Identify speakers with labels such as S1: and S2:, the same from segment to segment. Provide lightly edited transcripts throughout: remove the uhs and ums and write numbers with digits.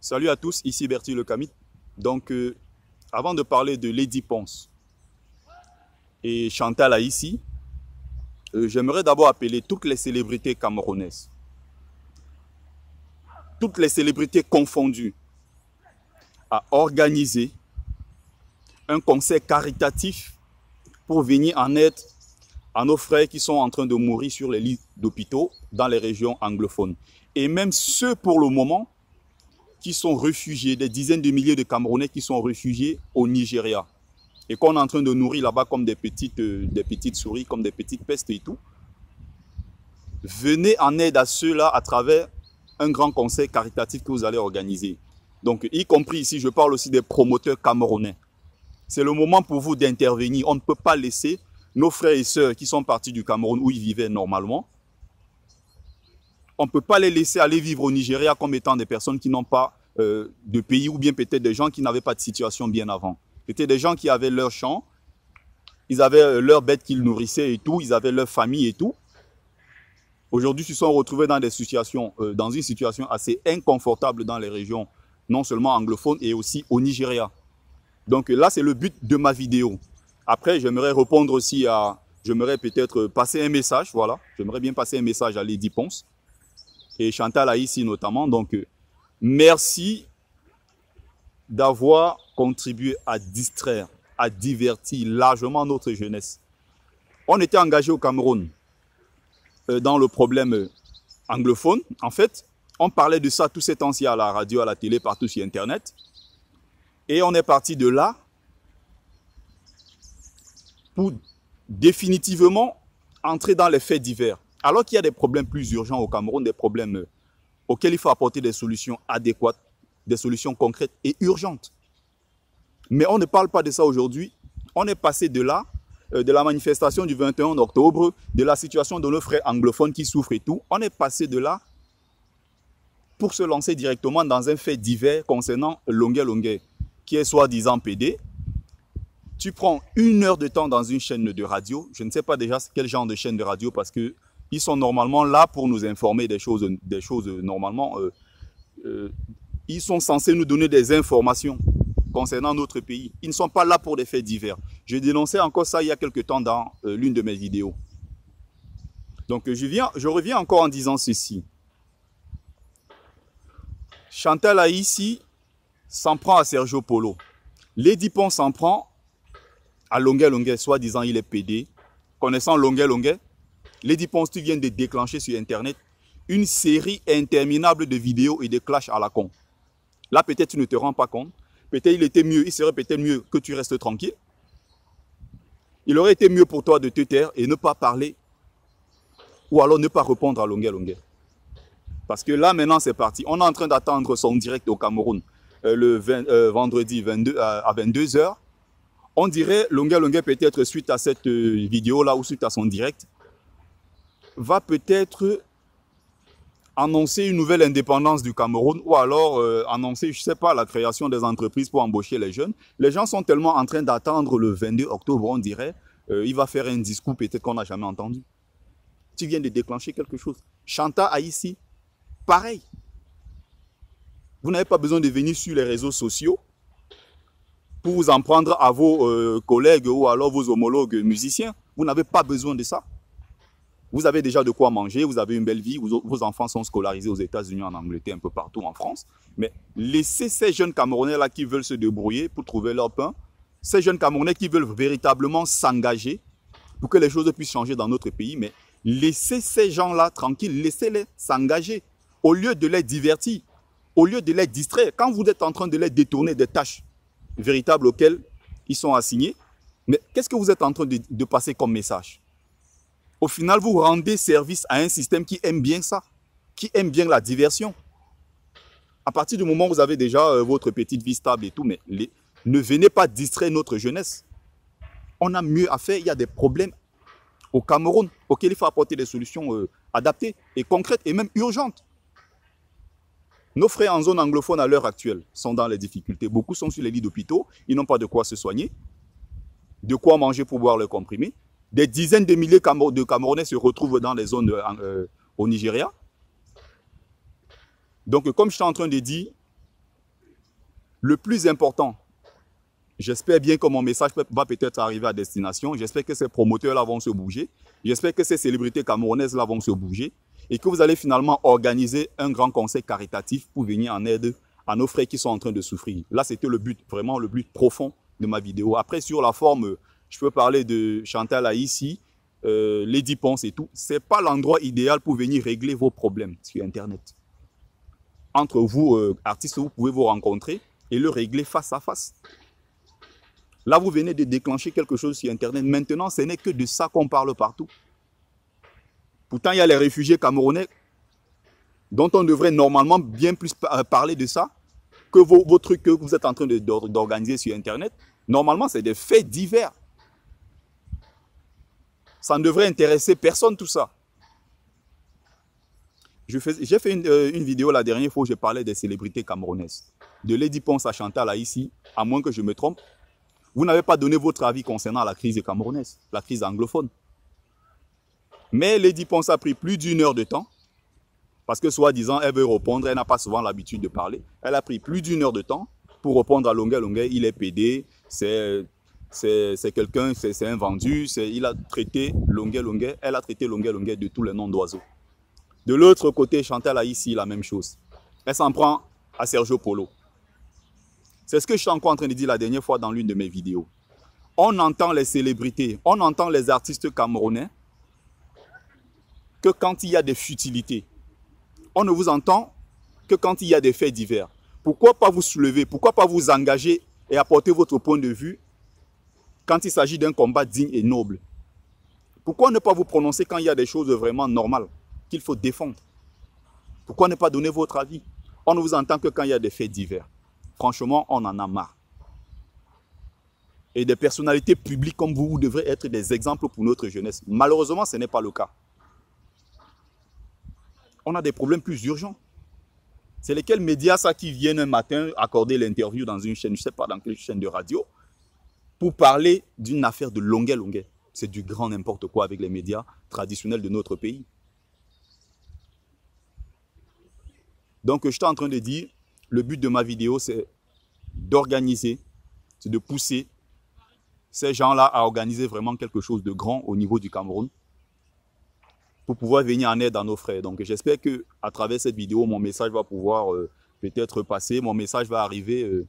S1: Salut à tous, ici Bertie Le Camit. Donc, avant de parler de Lady Ponce et Chantal Aïssi, j'aimerais d'abord appeler toutes les célébrités camerounaises, toutes les célébrités confondues, à organiser un concert caritatif pour venir en aide à nos frères qui sont en train de mourir sur les lits d'hôpitaux dans les régions anglophones. Et même ceux, pour le moment, qui sont réfugiés, des dizaines de milliers de Camerounais qui sont réfugiés au Nigeria et qu'on est en train de nourrir là-bas comme des petites souris, comme des petites pestes et tout. Venez en aide à ceux-là à travers un grand concert caritatif que vous allez organiser. Donc, y compris ici, je parle aussi des promoteurs camerounais. C'est le moment pour vous d'intervenir. On ne peut pas laisser nos frères et sœurs qui sont partis du Cameroun où ils vivaient normalement. On ne peut pas les laisser aller vivre au Nigeria comme étant des personnes qui n'ont pas de pays ou bien peut-être des gens qui n'avaient pas de situation bien avant. C'était des gens qui avaient leur champ, ils avaient leurs bêtes qu'ils nourrissaient et tout, ils avaient leur famille et tout. Aujourd'hui, ils se sont retrouvés dans une situation assez inconfortable dans les régions, non seulement anglophones et aussi au Nigeria. Donc là, c'est le but de ma vidéo. Après, j'aimerais répondre aussi à... J'aimerais peut-être passer un message, voilà. J'aimerais bien passer un message à Lady Ponce et Chantal Aïssi notamment. Donc, merci d'avoir contribué à distraire, à divertir largement notre jeunesse. On était engagé au Cameroun dans le problème anglophone. En fait, on parlait de ça tout ces temps-ci à la radio, à la télé, partout sur Internet. Et on est parti de là pour définitivement entrer dans les faits divers. Alors qu'il y a des problèmes plus urgents au Cameroun, des problèmes auxquels il faut apporter des solutions adéquates, des solutions concrètes et urgentes. Mais on ne parle pas de ça aujourd'hui. On est passé de là, de la manifestation du 21 octobre, de la situation de nos frères anglophones qui souffrent et tout. On est passé de là pour se lancer directement dans un fait divers concernant Longué Longué, qui est soi-disant PD. Tu prends 1 heure de temps dans une chaîne de radio. Je ne sais pas déjà quel genre de chaîne de radio parce que ils sont normalement là pour nous informer des choses normalement. Ils sont censés nous donner des informations concernant notre pays. Ils ne sont pas là pour des faits divers. Je dénonçais encore ça il y a quelque temps dans l'une de mes vidéos. Donc je reviens encore en disant ceci. Chantal Aïssi s'en prend à Sergio Polo. Lady Ponce s'en prend à Longué Longué, soi-disant il est PD. Connaissant Longué Longué, Lady Ponce, tu viens de déclencher sur Internet une série interminable de vidéos et de clashs à la con. Là, peut-être tu ne te rends pas compte. Peut-être il serait peut-être mieux que tu restes tranquille. Il aurait été mieux pour toi de te taire et ne pas parler. Ou alors ne pas répondre à Longué Longué. Parce que là, maintenant, c'est parti. On est en train d'attendre son direct au Cameroun vendredi à 22 h. On dirait Longué Longué peut-être suite à cette vidéo-là ou suite à son direct, va peut-être annoncer une nouvelle indépendance du Cameroun ou alors annoncer, je ne sais pas, la création des entreprises pour embaucher les jeunes. Les gens sont tellement en train d'attendre le 22 octobre, on dirait, il va faire un discours peut-être qu'on n'a jamais entendu. Tu viens de déclencher quelque chose. Chantal Aïssi, pareil. Vous n'avez pas besoin de venir sur les réseaux sociaux pour vous en prendre à vos collègues ou alors vos homologues musiciens. Vous n'avez pas besoin de ça. Vous avez déjà de quoi manger, vous avez une belle vie, vos enfants sont scolarisés aux États-Unis, en Angleterre, un peu partout en France. Mais laissez ces jeunes Camerounais-là qui veulent se débrouiller pour trouver leur pain, ces jeunes Camerounais qui veulent véritablement s'engager pour que les choses puissent changer dans notre pays, mais laissez ces gens-là tranquilles, laissez-les s'engager au lieu de les divertir, au lieu de les distraire. Quand vous êtes en train de les détourner des tâches véritables auxquelles ils sont assignés, mais qu'est-ce que vous êtes en train de passer comme message? Au final, vous rendez service à un système qui aime bien ça, qui aime bien la diversion. À partir du moment où vous avez déjà votre petite vie stable et tout, mais ne venez pas distraire notre jeunesse. On a mieux à faire, il y a des problèmes au Cameroun auxquels il faut apporter des solutions adaptées et concrètes et même urgentes. Nos frères en zone anglophone à l'heure actuelle sont dans les difficultés. Beaucoup sont sur les lits d'hôpitaux, ils n'ont pas de quoi se soigner, de quoi manger pour boire leurs comprimés. Des dizaines de milliers de Camerounais se retrouvent dans les zones au Nigeria. Donc, comme je suis en train de dire, Le plus important, j'espère bien que mon message va peut-être arriver à destination. J'espère que ces promoteurs-là vont se bouger. J'espère que ces célébrités camerounaises-là vont se bouger. Et que vous allez finalement organiser un grand conseil caritatif pour venir en aide à nos frères qui sont en train de souffrir. Là, c'était le but, vraiment le but profond de ma vidéo. Après, sur la forme, je peux parler de Chantal Aïssi, Lady Ponce et tout. Ce n'est pas l'endroit idéal pour venir régler vos problèmes sur Internet. Entre vous, artistes, vous pouvez vous rencontrer et le régler face à face. Là, vous venez de déclencher quelque chose sur Internet. Maintenant, ce n'est que de ça qu'on parle partout. Pourtant, il y a les réfugiés camerounais dont on devrait normalement bien plus parler de ça que vos trucs que vous êtes en train d'organiser sur Internet. Normalement, c'est des faits divers. Ça ne devrait intéresser personne, tout ça. J'ai fait une vidéo la dernière fois où je parlais des célébrités camerounaises. De Lady Ponce à Chantal Aïssi, à moins que je me trompe. Vous n'avez pas donné votre avis concernant la crise camerounaise, la crise anglophone. Mais Lady Ponce a pris plus d'1 heure de temps, parce que soi-disant, elle veut répondre, elle n'a pas souvent l'habitude de parler. Elle a pris plus d'1 heure de temps pour répondre à Longuet Longuet. Il est pédé, c'est quelqu'un, c'est un vendu, il a traité Longuet Longuet, elle a traité Longuet Longuet de tous les noms d'oiseaux. De l'autre côté, Chantal Aïssi, la même chose. Elle s'en prend à Sergio Polo. C'est ce que je suis encore en train de dire la dernière fois dans l'une de mes vidéos. On entend les célébrités, on entend les artistes camerounais que quand il y a des futilités. On ne vous entend que quand il y a des faits divers. Pourquoi pas vous soulever, pourquoi pas vous engager et apporter votre point de vue quand il s'agit d'un combat digne et noble? Pourquoi ne pas vous prononcer quand il y a des choses vraiment normales qu'il faut défendre? Pourquoi ne pas donner votre avis? On ne vous entend que quand il y a des faits divers. Franchement, on en a marre. Et des personnalités publiques comme vous devrez être des exemples pour notre jeunesse. Malheureusement, ce n'est pas le cas. On a des problèmes plus urgents. C'est lesquels médias ça qui viennent un matin accorder l'interview dans une chaîne, je ne sais pas dans quelle chaîne de radio, pour parler d'une affaire de Longuet Longuet. C'est du grand n'importe quoi avec les médias traditionnels de notre pays. Donc, je suis en train de dire, le but de ma vidéo, c'est d'organiser, c'est de pousser ces gens-là à organiser vraiment quelque chose de grand au niveau du Cameroun pour pouvoir venir en aide à nos frères. Donc, j'espère qu'à travers cette vidéo, mon message va pouvoir peut-être passer, mon message va arriver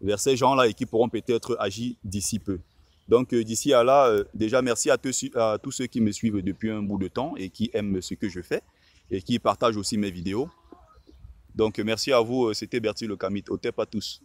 S1: vers ces gens-là et qui pourront peut-être agir d'ici peu. Donc, d'ici à là, déjà, merci à tous ceux qui me suivent depuis un bout de temps et qui aiment ce que je fais et qui partagent aussi mes vidéos. Donc, merci à vous. C'était Bertie le Kamit. Au tep à tous.